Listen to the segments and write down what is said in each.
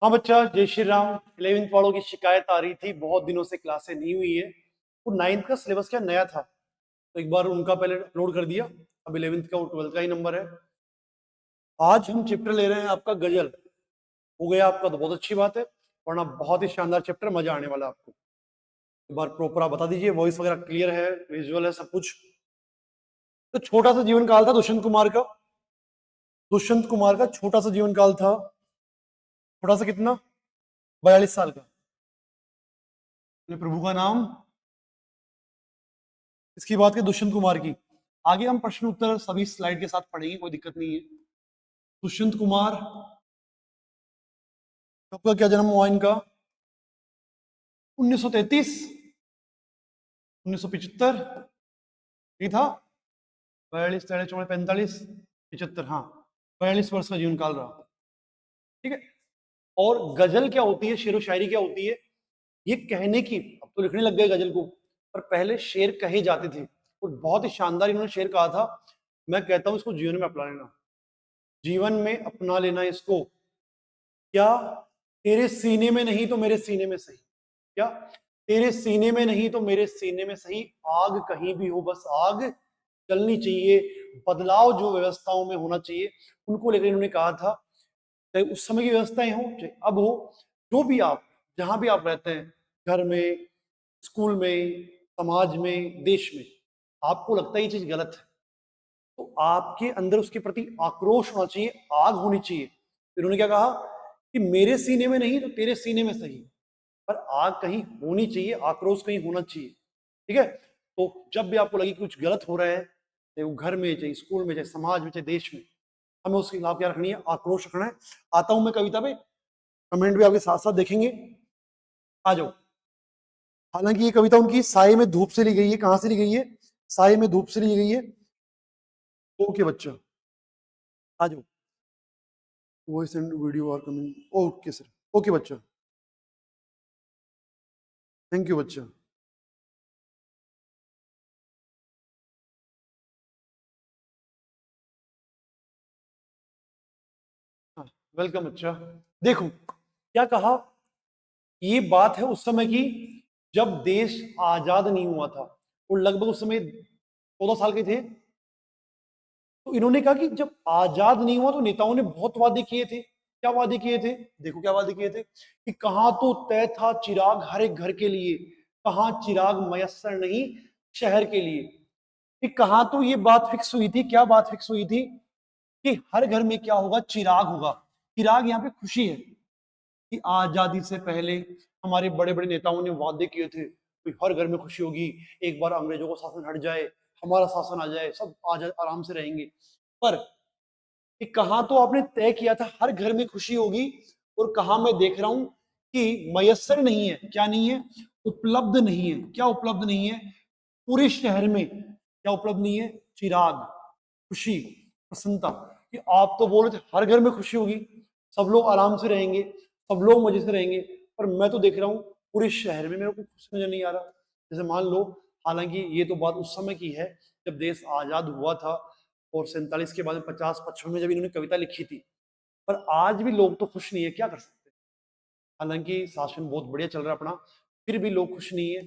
हाँ बच्चा, जय श्री राम। 11th वालों की शिकायत आ रही थी, बहुत दिनों से क्लासें नहीं हुई है। वो 9th का सिलेबस क्या नया था, तो एक बार उनका पहले अपलोड कर दिया। अब 11th का और 12th का ही नंबर है। आज हम चैप्टर ले रहे हैं आपका गजल। हो गया आपका तो बहुत अच्छी बात है, वरना बहुत ही शानदार चैप्टर, मजा आने वाला है आपको। एक बार प्रॉपर आप बता दीजिए, वॉइस वगैरह क्लियर है, विजुअल है, सब कुछ। तो छोटा सा जीवन काल था दुष्यंत कुमार का। दुष्यंत कुमार का छोटा सा जीवन काल था। छोटा सा कितना? 42 साल का। अपने प्रभु का नाम, इसकी बात की दुष्यंत कुमार की। आगे हम प्रश्न उत्तर सभी स्लाइड के साथ पढ़ेंगे, कोई दिक्कत नहीं है। दुष्यंत कुमार, आपका क्या जन्म हुआ इनका? 1933, 1975 ये था। 42, 43, 44, 45, 75, हाँ 42 वर्ष का जीवन काल रहा। ठीक है। और गजल क्या होती है, शेर व शायरी क्या होती है, ये कहने की, अब तो लिखने लग गए गजल को, पर पहले शेर कहे जाते थे। और बहुत ही शानदार इन्होंने शेर कहा था। मैं कहता हूं इसको जीवन में अपना लेना, जीवन में अपना लेना इसको। क्या? तेरे सीने में नहीं तो मेरे सीने में सही। क्या? तेरे सीने में नहीं तो मेरे सीने में सही, आग कहीं भी हो बस आग चलनी चाहिए। बदलाव जो व्यवस्थाओं में होना चाहिए, उनको लेकर इन्होंने कहा था। चाहे उस समय की व्यवस्थाएं हो, चाहे अब हो, जो भी आप, जहां भी आप रहते हैं, घर में, स्कूल में, समाज में, देश में, आपको लगता है ये चीज गलत है, तो आपके अंदर उसके प्रति आक्रोश होना चाहिए, आग होनी चाहिए। फिर उन्होंने क्या कहा कि मेरे सीने में नहीं तो तेरे सीने में सही, पर आग कहीं होनी चाहिए, आक्रोश कहीं होना चाहिए। ठीक है। तो जब भी आपको लगे कि कुछ गलत हो रहा है, चाहे वो घर में, चाहे स्कूल में, चाहे समाज में, चाहे देश में, हमें उसके खिलाफ क्या रखनी है? आक्रोश रखना है। आता हूं मैं कविता पे, कमेंट भी आपके साथ साथ देखेंगे। आ जाओ। हालांकि ये कविता उनकी साये में धूप से ली गई है। कहां से ली गई है? साये में धूप से ली गई है। ओके बच्चा, आ जाओ। Voice and video are coming. Okay sir, okay बच्चा, थैंक यू बच्चा। हाँ, वेलकम बच्चा। देखो क्या कहा, ये बात है उस समय की जब देश आजाद नहीं हुआ था, और लगभग उस समय 14 साल के थे। तो इन्होंने कहा कि जब आजाद नहीं हुआ तो नेताओं ने बहुत वादे किए थे। क्या वादे किए थे? देखो क्या वादे किए थे कि कहां तो तय था चिराग हर एक घर के लिए, कहां चिराग मयस्सर नहीं शहर के लिए। कि कहां तो ये बात फिक्स हुई थी, क्या बात फिक्स हुई थी कि हर घर में क्या होगा? चिराग होगा। चिराग यहाँ पे खुशी है कि आजादी से पहले हमारे बड़े बड़े नेताओं ने वादे किए थे कि हर घर में खुशी होगी, एक बार अंग्रेजों को शासन हट जाए, हमारा शासन आ जाए, सब आराम से रहेंगे। पर कि कहा तो आपने तय किया था हर घर में खुशी होगी, और कहा मैं देख रहा हूं कि मयस्सर नहीं है। क्या नहीं है? उपलब्ध नहीं है। क्या उपलब्ध नहीं है? पूरे शहर में क्या उपलब्ध नहीं है? चिराग, खुशी, प्रसन्नता। कि आप तो बोल रहे थे हर घर में खुशी होगी, सब लोग आराम से रहेंगे, सब लोग मजे से रहेंगे, पर मैं तो देख रहा हूँ पूरे शहर में मेरे को कुछ नजर नहीं आ रहा। जैसे मान लो, हालांकि ये तो बात उस समय की है जब देश आजाद हुआ था, और 47 के बाद में 50-55 में जब इन्होंने कविता लिखी थी। पर आज भी लोग तो खुश नहीं है, क्या कर सकते हैं। हालांकि शासन बहुत बढ़िया चल रहा है अपना, फिर भी लोग खुश नहीं है।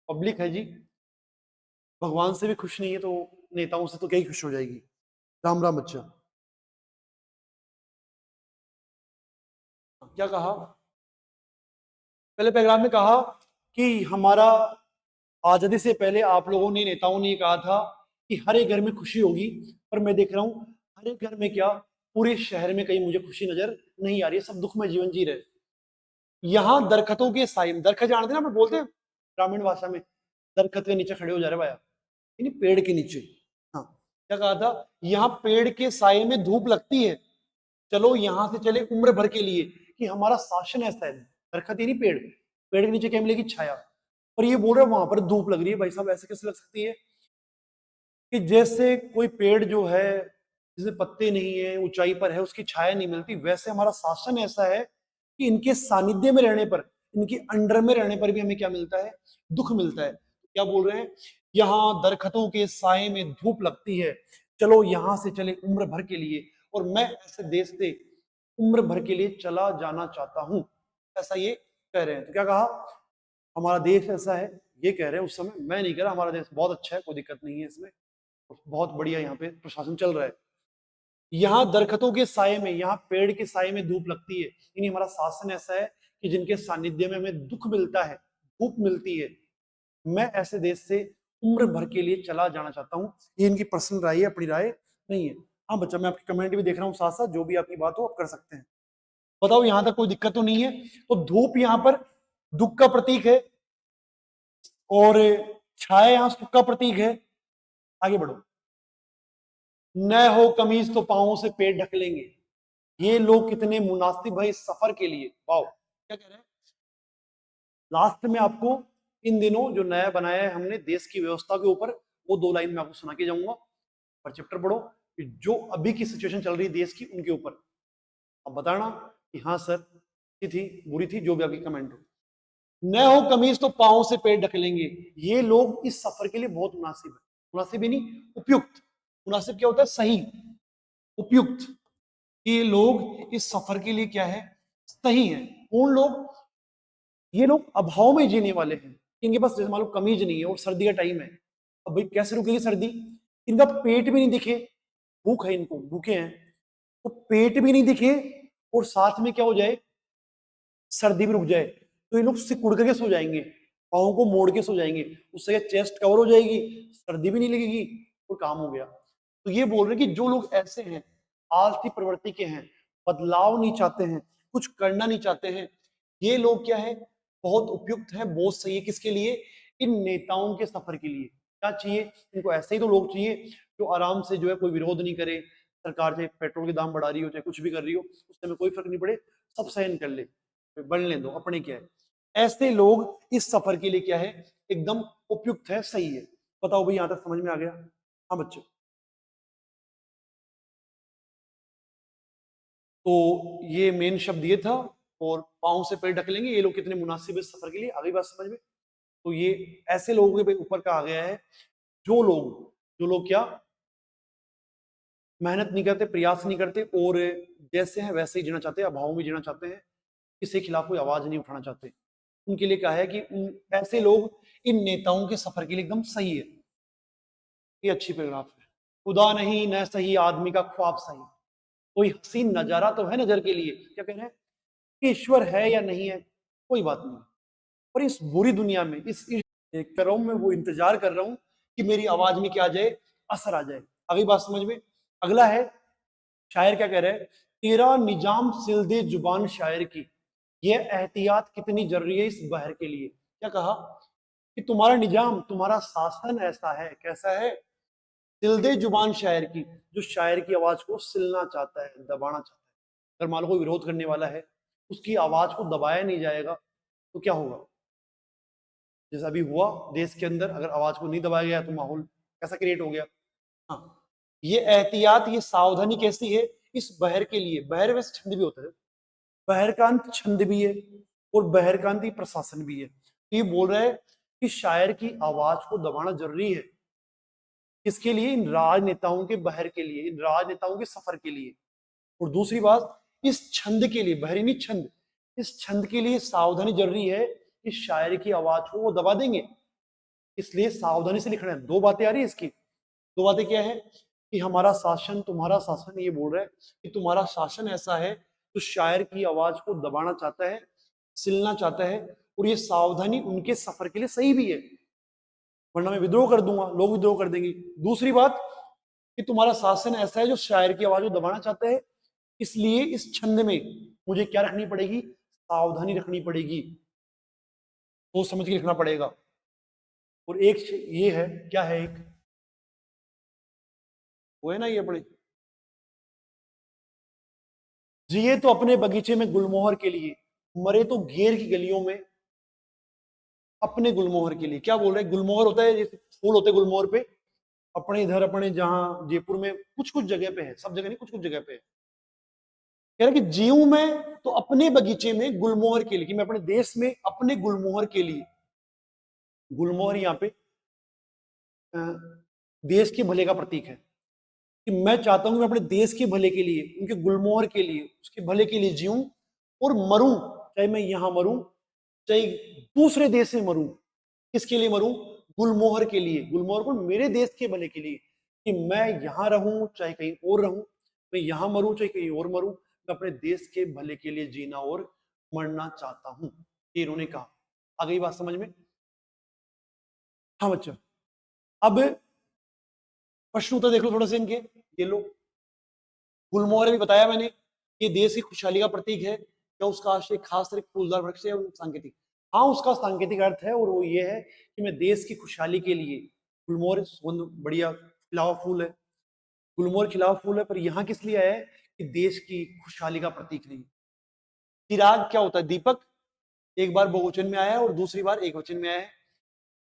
पब्लिक है जी, भगवान से भी खुश नहीं है, तो नेताओं से तो क्या ही खुश हो जाएगी। राम राम बच्चा। क्या कहा? पहले पैराग्राफ में कहा कि हमारा आजादी से पहले आप लोगों ने, नेताओं ने कहा था कि हर एक घर में खुशी होगी, पर मैं देख रहा हूं हर एक घर में क्या, पूरे शहर में कहीं मुझे खुशी नजर नहीं आ रही है, सब दुख में जीवन जी रहे। यहाँ दरख्तों के साए में, दरख्त जानते हैं ना, हम बोलते हैं ग्रामीण भाषा में, दरख्त के नीचे खड़े हो जा रहे भाया, यानी पेड़ के नीचे। हाँ, क्या कहा था? यहाँ पेड़ के साए में धूप लगती है, चलो यहां से चले उम्र भर के लिए। कि हमारा शासन ऐसा है, दरख्त यानी पेड़, पेड़ के नीचे क्या मिलेगी? छाया। और ये बोल रहे वहां पर धूप लग रही है। भाई साहब ऐसे कैसे लग सकती है? कि जैसे कोई पेड़ जो है, जिसमें पत्ते नहीं है, ऊंचाई पर है, उसकी छाया नहीं मिलती, वैसे हमारा शासन ऐसा है कि इनके सानिध्य में रहने पर, इनके अंडर में रहने पर भी हमें क्या मिलता है? दुख मिलता है। क्या बोल रहे हैं? यहाँ दरख्तों के साए में धूप लगती है, चलो यहां से चले उम्र भर के लिए। और मैं ऐसे देश से उम्र भर के लिए चला जाना चाहता हूं, ऐसा ये कह रहे हैं। तो क्या कहा, हमारा देश ऐसा है, ये कह रहे हैं उस समय। मैं नहीं कह रहा, हमारा देश बहुत अच्छा है, कोई दिक्कत नहीं है इसमें, बहुत बढ़िया यहाँ पे प्रशासन चल रहा है। यहाँ दरख्तों के साये में, यहाँ पेड़ के साये में धूप लगती है, यानी हमारा शासन ऐसा है कि जिनके सानिध्य में हमें दुख मिलता है, धूप मिलती है। मैं ऐसे देश से उम्र भर के लिए चला जाना चाहता हूँ। ये इनकी पर्सनल राय है, अपनी राय नहीं है। हाँ बच्चा, मैं आपकी कमेंट भी देख रहा हूँ साथ साथ, जो भी आपकी बात हो आप कर सकते हैं। बताओ यहां तक कोई दिक्कत तो नहीं है? तो धूप यहां पर दुख का प्रतीक है और छाया यहां सुख का प्रतीक है। आगे बढ़ो। न हो कमीज तो पांवों से पेट ढक लेंगे, ये लोग कितने मुनासिब है इस सफर के लिए। वाओ, क्या कह रहे हैं? लास्ट में आपको इन दिनों जो नया बनाया है हमने देश की व्यवस्था के ऊपर, वो 2 लाइन में आपको सुना के जाऊंगा। पर चैप्टर पढ़ो कि जो अभी की सिचुएशन चल रही है देश की, उनके ऊपर अब बताना कि हाँ सर अच्छी थी बुरी थी, जो भी आपकी कमेंट हो। न हो कमीज तो पांवों से पेट ढक लेंगे, ये लोग इस सफर के लिए बहुत मुनासिब है। मुनासिब ही नहीं, उपयुक्त। मुनासिब क्या होता है? सही, उपयुक्त। ये लोग इस सफर के लिए क्या है? सही है। कौन लोग? ये लोग अभाव में जीने वाले हैं, इनके पास जैसे मान लो कमीज नहीं है और सर्दी का टाइम है, अब भाई कैसे रुकेगी सर्दी? इनका पेट भी नहीं दिखे, भूख है इनको, भूखे हैं, तो पेट भी नहीं दिखे और साथ में क्या हो जाए, सर्दी भी रुक जाए, तो ये लोग सिकुड़ करके सो जाएंगे, पाँव को मोड़ के सो जाएंगे, उससे चेस्ट कवर हो जाएगी, सर्दी भी नहीं लगेगी और काम हो गया। तो ये बोल रहे हैं कि जो लोग ऐसे हैं, आलसी प्रवृत्ति के हैं, बदलाव नहीं चाहते हैं, कुछ करना नहीं चाहते हैं, ये लोग क्या है, बहुत उपयुक्त है, बहुत सही है। किसके लिए? इन नेताओं के सफर के लिए। क्या चाहिए इनको? ऐसे ही तो लोग चाहिए जो आराम से जो है कोई विरोध नहीं करे, सरकार चाहे पेट्रोल के दाम बढ़ा रही हो चाहे कुछ भी कर रही हो, उससे हमें कोई फर्क नहीं पड़े, सब सहन कर ले, बढ़ने दो, अपने क्या है। ऐसे लोग इस सफर के लिए क्या है, एकदम उपयुक्त है, सही है। बताओ भाई, यहां तक समझ में आ गया? हाँ बच्चों, तो ये मेन शब्द ये था, और पाँव से पैर ढक लेंगे, ये लोग कितने मुनासिब है इस सफर के लिए, आगे बात समझ में। तो ये ऐसे लोगों के ऊपर कहा गया है जो लोग क्या मेहनत नहीं करते, प्रयास नहीं करते, और जैसे हैं वैसे ही जीना चाहते हैं, अभाव में जीना चाहते हैं, किसी के खिलाफ कोई आवाज नहीं उठाना चाहते। उनके लिए कहा है कि ऐसे लोग इन नेताओं के सफर के लिए एकदम सही है। ये अच्छी पैराग्राफ है। खुदा नहीं न सही आदमी का ख्वाब सही, कोई हसीन नजारा तो है नजर के लिए। क्या कह रहे हैं कि ईश्वर है या नहीं है कोई बात नहीं, पर इस बुरी दुनिया में, इस कर रहा हूं मैं, वो इंतजार कर रहा हूं कि मेरी आवाज में क्या आ जाए, असर आ जाए। अगली बात समझ में। अगला है, शायर क्या कह रहे हैं, तेरा निजाम सिलदे जुबान शायर की, यह एहतियात कितनी जरूरी है इस बहर के लिए। क्या कहा कि तुम्हारा निजाम, तुम्हारा शासन ऐसा है, कैसा है, सिलदे जुबान शायर की, जो शायर की आवाज को सिलना चाहता है, दबाना चाहता है। अगर मान लो कोई विरोध करने वाला है, उसकी आवाज को दबाया नहीं जाएगा तो क्या होगा? जैसा अभी हुआ देश के अंदर, अगर आवाज को नहीं दबाया गया तो माहौल कैसा क्रिएट हो गया। हाँ, ये एहतियात, ये सावधानी कैसी है इस बहर के लिए। बहर वैसे छंद भी होता है, बहरकांत छंद भी है और बहरकांती प्रशासन भी है। तो ये बोल रहा है कि शायर की आवाज को दबाना जरूरी है, किसके लिए? इन राजनेताओं के बहर के लिए, इन राजनेताओं के सफर के लिए। और दूसरी बात, इस छंद के लिए, बहरी नहीं छंद, इस छंद के लिए सावधानी जरूरी है कि शायर की आवाज को वो दबा देंगे, इसलिए सावधानी से लिखना है। 2 बातें आ रही है इसकी। 2 बातें क्या है कि हमारा शासन, तुम्हारा शासन, ये बोल रहा है कि तुम्हारा शासन ऐसा है जो शायर की आवाज को दबाना चाहता है, सिलना चाहता है, और ये सावधानी उनके सफर के लिए सही भी है, वरना मैं विद्रोह कर दूंगा, लोग विद्रोह कर देंगे। दूसरी बात कि तुम्हारा शासन ऐसा है जो शायर की आवाज को दबाना चाहता है, इसलिए इस छंद में मुझे क्या रखनी पड़ेगी? सावधानी रखनी पड़ेगी, सोच समझ के लिखना पड़ेगा। और एक ये है, क्या है, एक वो है ना, ये बड़े जिए तो अपने बगीचे में गुलमोहर के लिए, मरे तो घेर की गलियों में अपने गुलमोहर के लिए। क्या बोल रहे हैं? गुलमोहर होता है, जैसे फूल होते हैं गुलमोहर पे, अपने इधर, अपने जहां जयपुर में कुछ कुछ जगह पे है, सब जगह नहीं, कुछ कुछ जगह पे है। कह रहे कि जीऊं मैं तो अपने बगीचे में गुलमोहर के लिए, कि मैं अपने देश में अपने गुलमोहर के लिए। गुलमोहर यहाँ पे देश के भले का प्रतीक है, कि मैं चाहता हूं कि मैं अपने देश के भले के लिए, उनके गुलमोहर के लिए, उसके भले के लिए जीऊं और मरूं, चाहे मैं यहां मरूं चाहे दूसरे देश में मरूं। किसके लिए मरूं? गुलमोहर के लिए। गुलमोहर को मेरे देश के भले के लिए, कि मैं यहां रहूं चाहे कहीं और रहूं, मैं यहां मरूं चाहे कहीं और मरूं, मैं अपने देश के भले के लिए जीना और मरना चाहता हूं, ये इन्होंने कहा। आ गई बात समझ में? हाँ बच्चा, अब प्रश्न उत्तर देख लो थोड़ा से इनके। ये लो, गुलमोहर भी बताया मैंने, ये देश की खुशहाली का प्रतीक है। क्या उसका आशय खास तरह फूलदार वृक्ष है? सांकेतिक, हाँ उसका सांकेतिक अर्थ है, और वो ये है कि मैं देश की खुशहाली के लिए, गुलमोहर सुगंध बढ़िया खिलावा फूल है, गुलमोहर खिलावा फूल है, पर यहाँ किस लिए आया है? कि देश की खुशहाली का प्रतीक नहीं। चिराग क्या होता है? दीपक। एक बार बहुवचन में आया है और दूसरी बार एक वचन में आया है,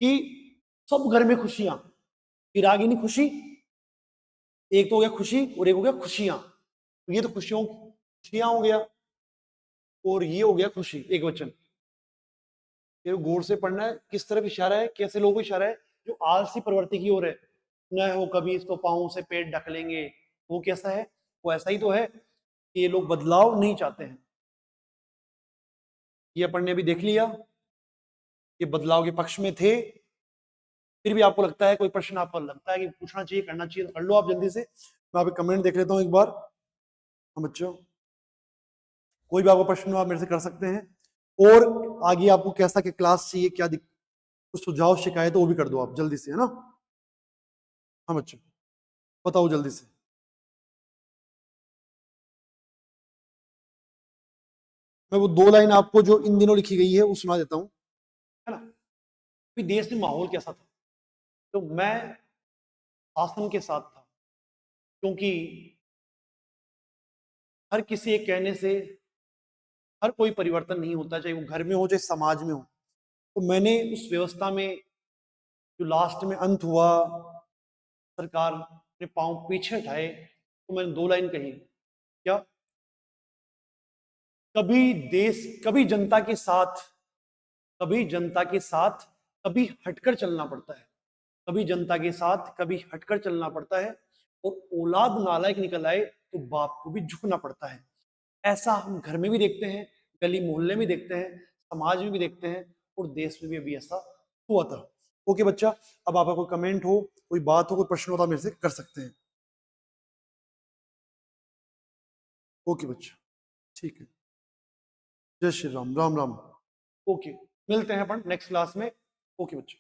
कि सब घर में खुशियां, चिरागिनी खुशी, एक तो हो गया खुशी और एक हो गया खुशियां, तो ये तो खुशियां हो गया, और ये हो गया खुशी, एक वचन। ये गौर से पढ़ना है, किस तरफ इशारा है, कैसे लोगों को इशारा है? जो आलसी प्रवृत्ति की ओर है। न हो कभी तो पांव से पेट ढक लेंगे, वो कैसा है? वो ऐसा ही तो है कि ये लोग बदलाव नहीं चाहते हैं। ये अपन ने अभी देख लिया, ये बदलाव के पक्ष में थे। फिर भी आपको लगता है, कोई प्रश्न आपको लगता है कि पूछना चाहिए, करना चाहिए, तो कर लो आप जल्दी से। मैं अभी कमेंट देख लेता हूं एक बार। हाँ बच्चों, कोई भी आपको प्रश्न हो आप मेरे से कर सकते हैं, और आगे आपको कैसा क्या क्लास चाहिए, क्या कुछ सुझाव शिकायत, वो भी कर दो आप जल्दी से, है ना? हाँ बच्चों, बताओ जल्दी से। मैं वो 2 लाइन आपको जो इन दिनों लिखी गई है वो सुना देता हूँ, है ना? कि देश में माहौल कैसा था? तो मैं शासन के साथ था, क्योंकि हर किसी के कहने से हर कोई परिवर्तन नहीं होता, चाहे वो घर में हो चाहे समाज में हो। तो मैंने उस व्यवस्था में, जो लास्ट में अंत हुआ, सरकार ने पांव पीछे हटाए, तो मैंने 2 लाइन कही। क्या? कभी देश, कभी जनता के साथ, कभी जनता के साथ, कभी हटकर चलना पड़ता है। कभी जनता के साथ, कभी हटकर चलना पड़ता है, और औलाद नालायक निकल आए तो बाप को भी झुकना पड़ता है। ऐसा हम घर में भी देखते हैं, गली मोहल्ले में देखते हैं, समाज में भी देखते हैं, और देश में भी अभी ऐसा हुआ था। ओके बच्चा, अब आपका कोई कमेंट हो, कोई बात हो, कोई प्रश्न हो तो आप मेरे से कर सकते हैं। ओके बच्चा, ठीक है। जय श्री राम, राम राम। ओके, मिलते हैं अपन नेक्स्ट क्लास में। ओके बच्चा।